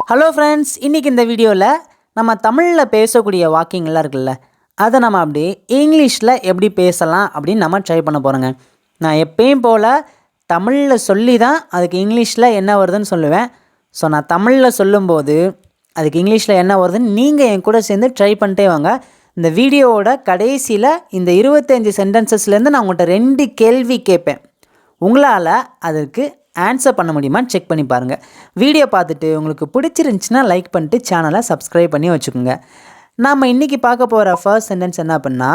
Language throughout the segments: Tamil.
ஹலோ ஃப்ரெண்ட்ஸ், இன்றைக்கி இந்த வீடியோவில் நம்ம தமிழில் பேசக்கூடிய வாக்கிங்லாம் இருக்குல்ல, அதை நம்ம அப்படியே இங்கிலீஷில் எப்படி பேசலாம் அப்படின்னு நம்ம ட்ரை பண்ண போகிறோங்க. நான் எப்பயும் போல் தமிழில் சொல்லி தான் அதுக்கு இங்கிலீஷில் என்ன வருதுன்னு சொல்லுவேன். ஸோ நான் தமிழில் சொல்லும்போது அதுக்கு இங்கிலீஷில் என்ன வருதுன்னு நீங்கள் என் கூட சேர்ந்து ட்ரை பண்ணிட்டே வாங்க. இந்த வீடியோவோட கடைசியில் இந்த 25 சென்டென்சஸ்லேருந்து நான் உங்கள்கிட்ட 2 கேள்வி கேட்பேன். உங்களால் அதற்கு ஆன்சர் பண்ண முடியுமான்னு செக் பண்ணி பாருங்கள். வீடியோ பார்த்துட்டு உங்களுக்கு பிடிச்சிருந்துச்சின்னா லைக் பண்ணிட்டு சேனலை சப்ஸ்கிரைப் பண்ணி வச்சுக்கோங்க. நாம் இன்றைக்கி பார்க்க போகிற ஃபர்ஸ்ட் சென்டென்ஸ் என்ன அப்படின்னா,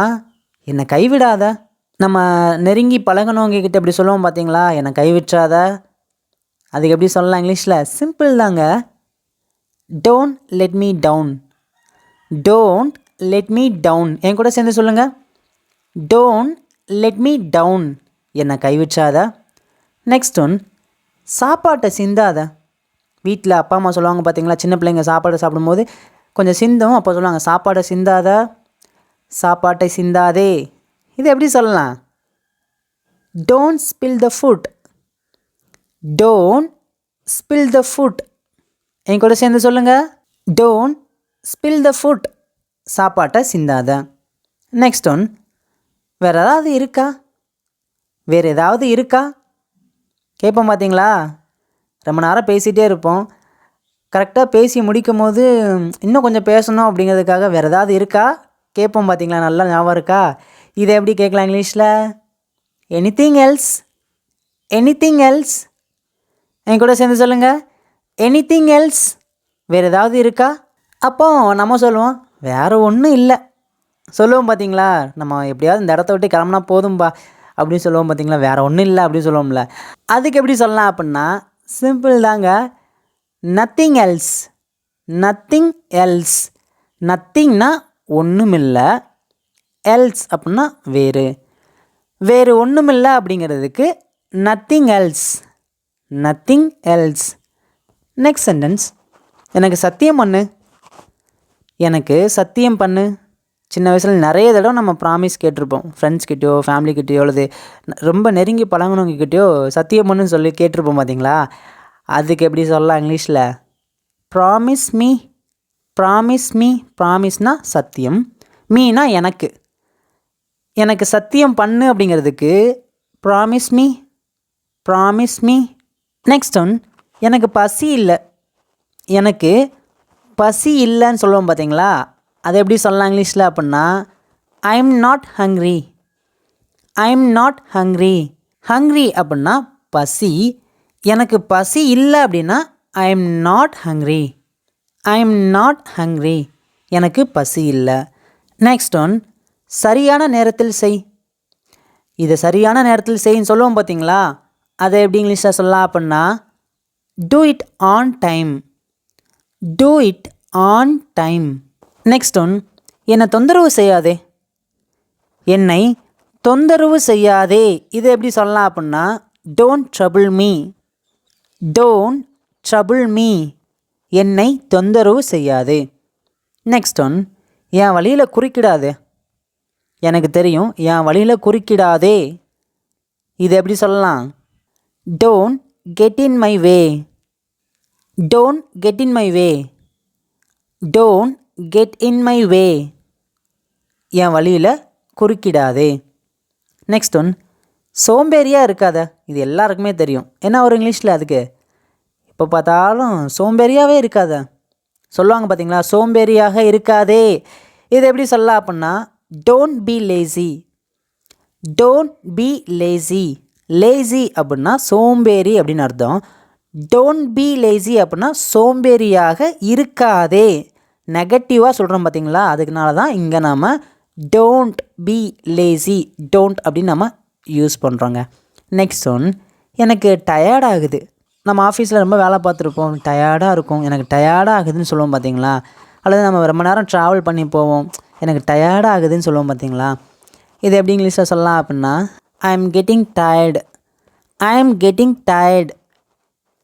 என்னை கைவிடாத. நம்ம நெருங்கி பழகினவங்க கிட்ட எப்படி சொல்லுவோம் பார்த்தீங்களா, என்னை கைவிட்றாத. அதுக்கு எப்படி சொல்லலாம் இங்கிலீஷில்? சிம்பிள் தாங்க. Don't let me down. Don't let me down. என் கூட சேர்ந்து சொல்லுங்கள். Don't let me down. என்னை கைவிட்றாத. நெக்ஸ்ட் ஒன், சாப்பாட்டை சிந்தாத. வீட்டில் அப்பா அம்மா சொல்லுவாங்க பார்த்தீங்களா, சின்ன பிள்ளைங்க சாப்பாடை சாப்பிடும்போது கொஞ்சம் சிந்தும். அப்போ சொல்லுவாங்க சாப்பாடை சிந்தாத, சாப்பாட்டை சிந்தாதே. இது எப்படி சொல்லலாம்? Don't spill the food. Don't spill the food. என் கூட சேர்ந்து சொல்லுங்கள். Don't spill the food. சாப்பாட்டை சிந்தாத. நெக்ஸ்ட் ஒன், வேறு ஏதாவது இருக்கா? வேறு ஏதாவது இருக்கா கேட்போம் பார்த்தீங்களா. ரொம்ப நேரம் பேசிகிட்டே இருப்போம். கரெக்டாக பேசி முடிக்கும் போது இன்னும் கொஞ்சம் பேசணும் அப்படிங்கிறதுக்காக வேறு ஏதாவது இருக்கா கேட்போம் பார்த்தீங்களா. நல்லா ஞாபகம் இருக்கா? இதை எப்படி கேட்கலாம் இங்கிலீஷில்? Anything else. Anything else. என் கூட சேர்ந்து சொல்லுங்கள். Anything else. வேறு ஏதாவது இருக்கா? அப்போ நம்ம சொல்லுவோம் வேறு ஒன்றும் இல்லை சொல்லுவோம் பார்த்தீங்களா. நம்ம எப்படியாவது இந்த இடத்த விட்டு கிளம்புனா போதும்பா அப்படின்னு சொல்லுவோம் பார்த்தீங்களா. வேறு ஒன்றும் இல்லை அப்படின்னு சொல்லுவோம்ல. அதுக்கு எப்படி சொல்லலாம் அப்படின்னா, சிம்பிள் தாங்க. Nothing else. Nothing else. நத்திங்னா ஒன்றும் இல்லை, எல்ஸ் அப்படின்னா வேறு. வேறு ஒன்றும் இல்லை அப்படிங்கிறதுக்கு nothing else. Nothing else. Next sentence, எனக்கு சத்தியம் பண்ணு. எனக்கு சத்தியம் பண்ணு. சின்ன வயசில் நிறைய தடவை நம்ம ப்ராமிஸ் கேட்டிருப்போம். ஃப்ரெண்ட்ஸ்கிட்டயோ ஃபேமிலிக்கிட்டேயோ அல்லது ரொம்ப நெருங்கி பழகினவங்கக்கிட்டேயோ சத்தியம் பண்ணுன்னு சொல்லி கேட்டிருப்போம் பார்த்தீங்களா. அதுக்கு எப்படி சொல்லலாம் இங்கிலீஷில்? Promise me. Promise me. ப்ராமிஸ்னா சத்தியம், மீனா எனக்கு. எனக்கு சத்தியம் பண்ணு அப்படிங்கிறதுக்கு promise me. Promise me. Next one, எனக்கு பசி இல்லை. எனக்கு பசி இல்லைன்னு சொல்லுவோம் பார்த்தீங்களா. அதை எப்படி சொல்லலாம் இங்கிலீஷில் அப்படின்னா, I am not hungry. I am not hungry. Hungry அப்படின்னா பசி. எனக்கு பசி இல்லை அப்படின்னா I am not hungry. I am not hungry. எனக்கு பசி இல்லை. நெக்ஸ்ட் ஒன், சரியான நேரத்தில் செய். இதை சரியான நேரத்தில் செய்ன்னு சொல்லுவோம் பார்த்தீங்களா. அதை எப்படி இங்கிலீஷில் சொல்லலாம் அப்படின்னா, do it on time. Do it on time. Next one, என்னை தொந்தரவு செய்யாதே. என்னை தொந்தரவு செய்யாதே. இதை எப்படி சொல்லலாம் அப்படின்னா, don't trouble me. Don't trouble me. என்னை தொந்தரவு செய்யாதே. நெக்ஸ்ட் ஒன், என் வழியில் குறுக்கிடாதே. எனக்கு தெரியும், என் வழியில் குறுக்கிடாதே. இதை எப்படி சொல்லலாம்? Don't get in my way. Don't get in my way. Don't get in my way. என் வழியில் குறுக்கிடாதே. நெக்ஸ்ட் ஒன், சோம்பேறியாக இருக்காத. இது எல்லாருக்குமே தெரியும். என்ன ஒரு இங்கிலீஷில் அதுக்கு? இப்போ பார்த்தாலும் சோம்பேறியாகவே இருக்காத சொல்லுவாங்க பார்த்தீங்களா. சோம்பேறியாக இருக்காதே. இது எப்படி சொல்லலாம் அப்படின்னா, don't be lazy. Don't be lazy. Lazy அப்படின்னா சோம்பேறி அப்படின்னு அர்த்தம். டோன்ட் பி லேசி அப்படின்னா சோம்பேறியாக இருக்காதே. நெகட்டிவாக சொல்கிறோம் பார்த்தீங்களா. அதுக்குனால தான் இங்கே நாம் டோன்ட் பி லேசி, டோன்ட் அப்படின்னு நம்ம யூஸ் பண்ணுறோங்க. நெக்ஸ்ட் ஒன், எனக்கு டயர்ட் ஆகுது. நம்ம ஆஃபீஸில் ரொம்ப வேலை பார்த்துருப்போம், டயர்டாக இருக்கும். எனக்கு டயர்டாக ஆகுதுன்னு சொல்லுவோம் பார்த்தீங்களா. அல்லது நம்ம ரொம்ப நேரம் ட்ராவல் பண்ணி போவோம், எனக்கு டயர்டாக ஆகுதுன்னு சொல்லுவோம் பார்த்தீங்களா. இது எப்படி இங்கிலீஷில் சொல்லலாம் அப்படின்னா, I am getting tired. I am getting tired.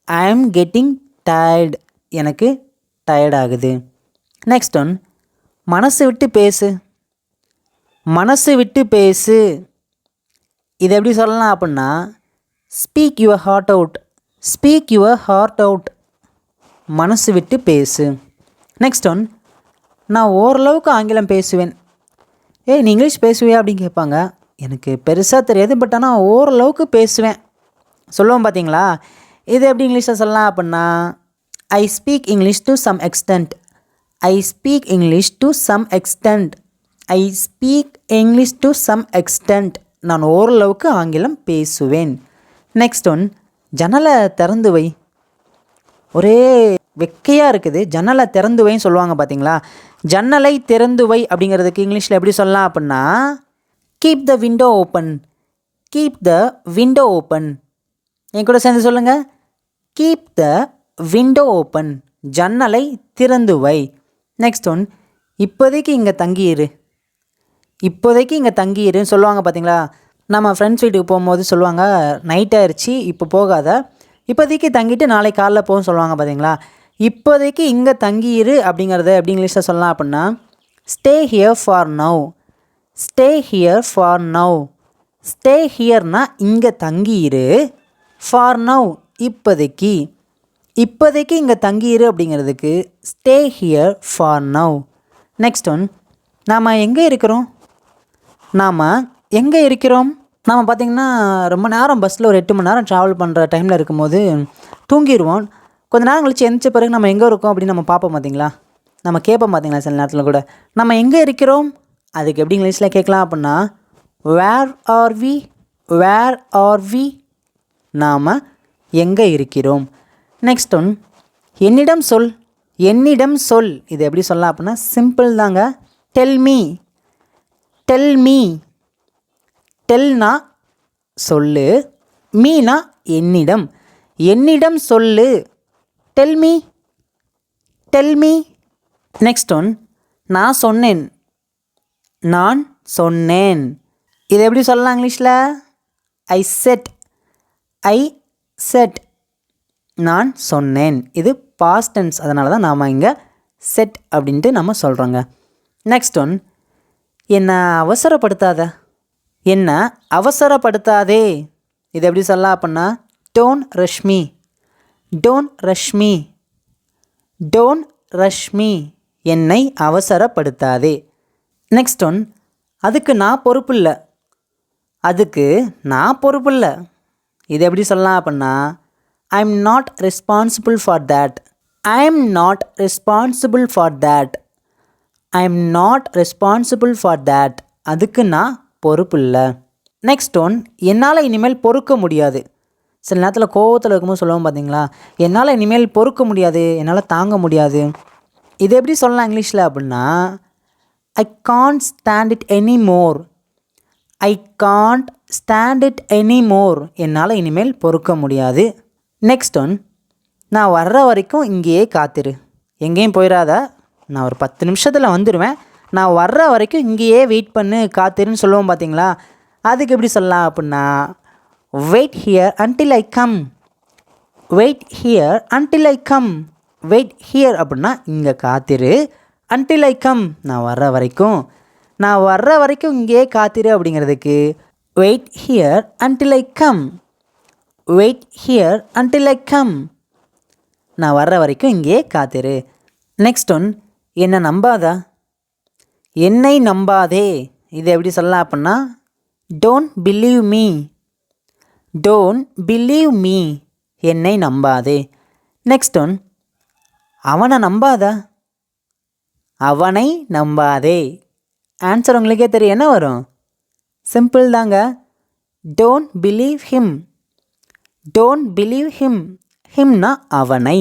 I am getting tired. எனக்கு டயர்ட் ஆகுது. நெக்ஸ்ட் ஒன், மனசு விட்டு பேசு. மனசு விட்டு பேசு. இது எப்படி சொல்லலாம் அப்படின்னா, speak your heart out. Speak your heart out. மனசு விட்டு பேசு. நெக்ஸ்ட் ஒன், நான் ஓரளவுக்கு ஆங்கிலம் பேசுவேன். ஏய் நீ இங்கிலீஷ் பேசுவியா அப்படின்னு கேட்பாங்க. எனக்கு பெருசாக தெரியாது, பட் ஆனால் ஓரளவுக்கு பேசுவேன் சொல்லுவோம் பார்த்தீங்களா. இது எப்படி இங்கிலீஷில் சொல்லலாம் அப்படின்னா, I speak English to some extent. I speak English to some extent. I speak English to some extent. நான் ஓரளவுக்கு ஆங்கிலம் பேசுவேன். நெக்ஸ்ட் ஒன், ஜன்னலை திறந்து வை. ஒரே வெக்கையாக இருக்குது, ஜன்னலை திறந்து வைன்னு சொல்லுவாங்க பார்த்தீங்களா. ஜன்னலை திறந்து வை அப்படிங்கிறதுக்கு இங்கிலீஷில் எப்படி சொல்லலாம் அப்படின்னா, keep the window open. Keep the window open. என் கூட சேர்ந்து சொல்லுங்கள், கீப் த விண்டோ ஓப்பன். ஜன்னலை திறந்து வை. நெக்ஸ்ட் ஒன், இப்போதைக்கு இங்கே தங்கியிரு. இப்போதைக்கு இங்கே தங்கியிருன்னு சொல்லுவாங்க பார்த்தீங்களா. நம்ம ஃப்ரெண்ட்ஸ் வீட்டுக்கு போகும்போது சொல்லுவாங்க, நைட் ஆயிடுச்சு இப்போ போகாத, இப்போதைக்கு தங்கிட்டு நாளைக்கு காலைல போகும்னு சொல்லுவாங்க பார்த்தீங்களா. இப்போதைக்கு இங்கே தங்கியிரு அப்படிங்கிறத எப்படி இங்கிலீஷில் சொல்லலாம் அப்படின்னா, stay here for now. Stay here for now. Stay ஹியர்னா இங்கே தங்கியிரு, ஃபார் நவ் இப்போதைக்கு. இப்போதைக்கு இங்கே தங்கியிரு அப்படிங்கிறதுக்கு stay here for now. Next one, நாம் எங்கே இருக்கிறோம். நாம் எங்கே இருக்கிறோம். நாம் பார்த்திங்கன்னா ரொம்ப நேரம் பஸ்ஸில் ஒரு 8 மணி நேரம் ட்ராவல் பண்ணுற டைமில் இருக்கும்போது தூங்கிடுவோம். கொஞ்ச நேரம் கழிச்சு எந்திரிச்ச பிறகு நம்ம எங்கே இருக்கோம் அப்படின்னு நம்ம பார்ப்போம் பார்த்தீங்களா. நம்ம கேட்போம் பார்த்தீங்களா சில நேரத்தில் கூட, நம்ம எங்கே இருக்கிறோம். அதுக்கு எப்படி இங்கிலீஷில் கேட்கலாம் அப்படின்னா, where are we. Where are we. நாம் எங்கே இருக்கிறோம். நெக்ஸ்ட் ஒன், என்னிடம் சொல். என்னிடம் சொல். இது எப்படி சொல்லலாம் அப்படின்னா, சிம்பிள் தாங்க. Tell me. Tell me. டெல்னா சொல்லு, மீனா என்னிடம். என்னிடம் சொல்லு, tell me. Tell me. Next one, நான் சொன்னேன். நான் சொன்னேன். இது எப்படி சொல்லலாம் இங்கிலீஷில், ஐ செட். ஐ செட். நான் சொன்னேன். இது பாஸ்ட் டென்ஸ், அதனால தான் நாம் இங்கே செட் அப்படின்ட்டு நம்ம சொல்கிறோங்க. நெக்ஸ்ட் ஒன், என்னை அவசரப்படுத்தாத. என்ன அவசரப்படுத்தாதே. இது எப்படி சொல்லலாம் அப்படின்னா, don't rush me. Don't rush me. Don't rush me. என்னை அவசரப்படுத்தாதே. நெக்ஸ்ட் ஒன், அதுக்கு நான் பொறுப்பு இல்லை. அதுக்கு நான் பொறுப்பு இல்லை. இது எப்படி சொல்லலாம் அப்படின்னா, I am not responsible for that. I am not responsible for that. I am not responsible for that. அதுக்கு நான் பொறுப்பு இல்லை. நெக்ஸ்ட் ஒன், என்னால் இனிமேல் பொறுக்க முடியாது. சில நேரத்தில் கோவத்தில் இருக்கும்போது சொல்லுவோம் பார்த்தீங்களா, என்னால் இனிமேல் பொறுக்க முடியாது, என்னால் தாங்க முடியாது. இது எப்படி சொல்லலாம் இங்கிலீஷில் அப்படின்னா, I can't stand it any more. I can't stand it any more. என்னால் இனிமேல் பொறுக்க முடியாது. நெக்ஸ்ட் ஒன், நான் வர்ற வரைக்கும் இங்கேயே காத்திரு. எங்கேயும் போயிடாத, நான் ஒரு 10 நிமிஷத்தில் வந்துடுவேன், நான் வர்ற வரைக்கும் இங்கேயே வெயிட் பண்ணு, காத்திருன்னு சொல்லுவோம் பார்த்தீங்களா. அதுக்கு எப்படி சொல்லலாம் அப்படின்னா, wait here until I come. Wait here until I come. Wait here அப்படின்னா இங்கே காத்திரு, அன்டில் ஐ கம் நான் வர்ற வரைக்கும். நான் வர்ற வரைக்கும் இங்கேயே காத்திரு அப்படிங்கிறதுக்கு wait here until I come. Wait here until I come. நான் வர்ற வரைக்கும் இங்கேயே காத்திரு. நெக்ஸ்ட் ஒன், என்னை நம்பாதா. என்னை நம்பாதே. இது எப்படி சொல்லலாம் அப்படின்னா, don't believe me. Don't believe me. என்னை நம்பாதே. நெக்ஸ்ட் ஒன், அவனை நம்பாதா. அவனை நம்பாதே. ஆன்சர் உங்களுக்கே தெரியும் என்ன வரும், சிம்பிள் தாங்க. Don't believe him. Don't believe him. ஹிம்னா அவனை,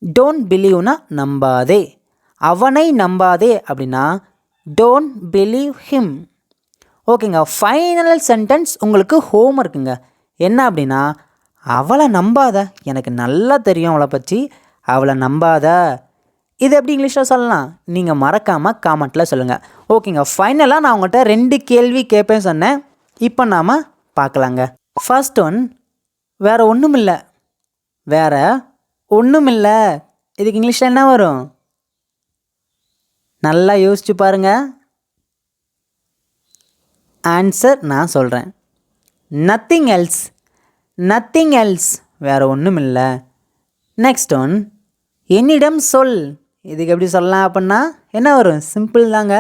டோன்ட் பிலீவ்னா நம்பாதே. அவனை நம்பாதே அப்படின்னா டோன்ட் பிலீவ் ஹிம். ஓகேங்க, ஃபைனல் சென்டென்ஸ் உங்களுக்கு ஹோம் இருக்குங்க. என்ன அப்படின்னா, அவளை நம்பாத, எனக்கு நல்லா தெரியும் அவளை பற்றி, அவளை நம்பாத. இது எப்படி இங்கிலீஷில் சொல்லலாம், நீங்கள் மறக்காமல் காமெண்ட்டில் சொல்லுங்கள். ஓகேங்க, ஃபைனலாக நான் உங்கள்கிட்ட 2 கேள்வி கேட்பேன் சொன்னேன். இப்போ நாம் பார்க்கலாங்க. ஃபர்ஸ்ட் ஒன், வேறு ஒன்றும் இல்லை. வேறு ஒன்றும் இல்லை. இதுக்கு இங்கிலீஷில் என்ன வரும், நல்லா யோசிச்சு பாருங்கள். ஆன்சர் நான் சொல்கிறேன், நத்திங் எல்ஸ். நத்திங் எல்ஸ், வேறு ஒன்றும் இல்லை. நெக்ஸ்ட் ஒன், என்னிடம் சொல். இதுக்கு எப்படி சொல்லலாம் அப்படின்னா என்ன வரும்? சிம்பிள் தாங்க.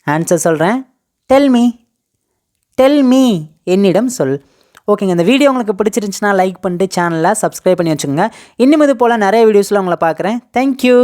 ஆன்சர் சொல்கிறேன். Del me. டெல் மீ, என்னிடம் சொல். ஓகேங்க, இந்த வீடியோ உங்களுக்கு பிடிச்சிருந்துச்சுன்னா லைக் பண்ணிட்டு சேனலை சப்ஸ்கிரைப் பண்ணி வச்சுக்கோங்க. இன்னும் இது போல் நிறைய வீடியோஸில் உங்களை பார்க்குறேன். தேங்க்யூ.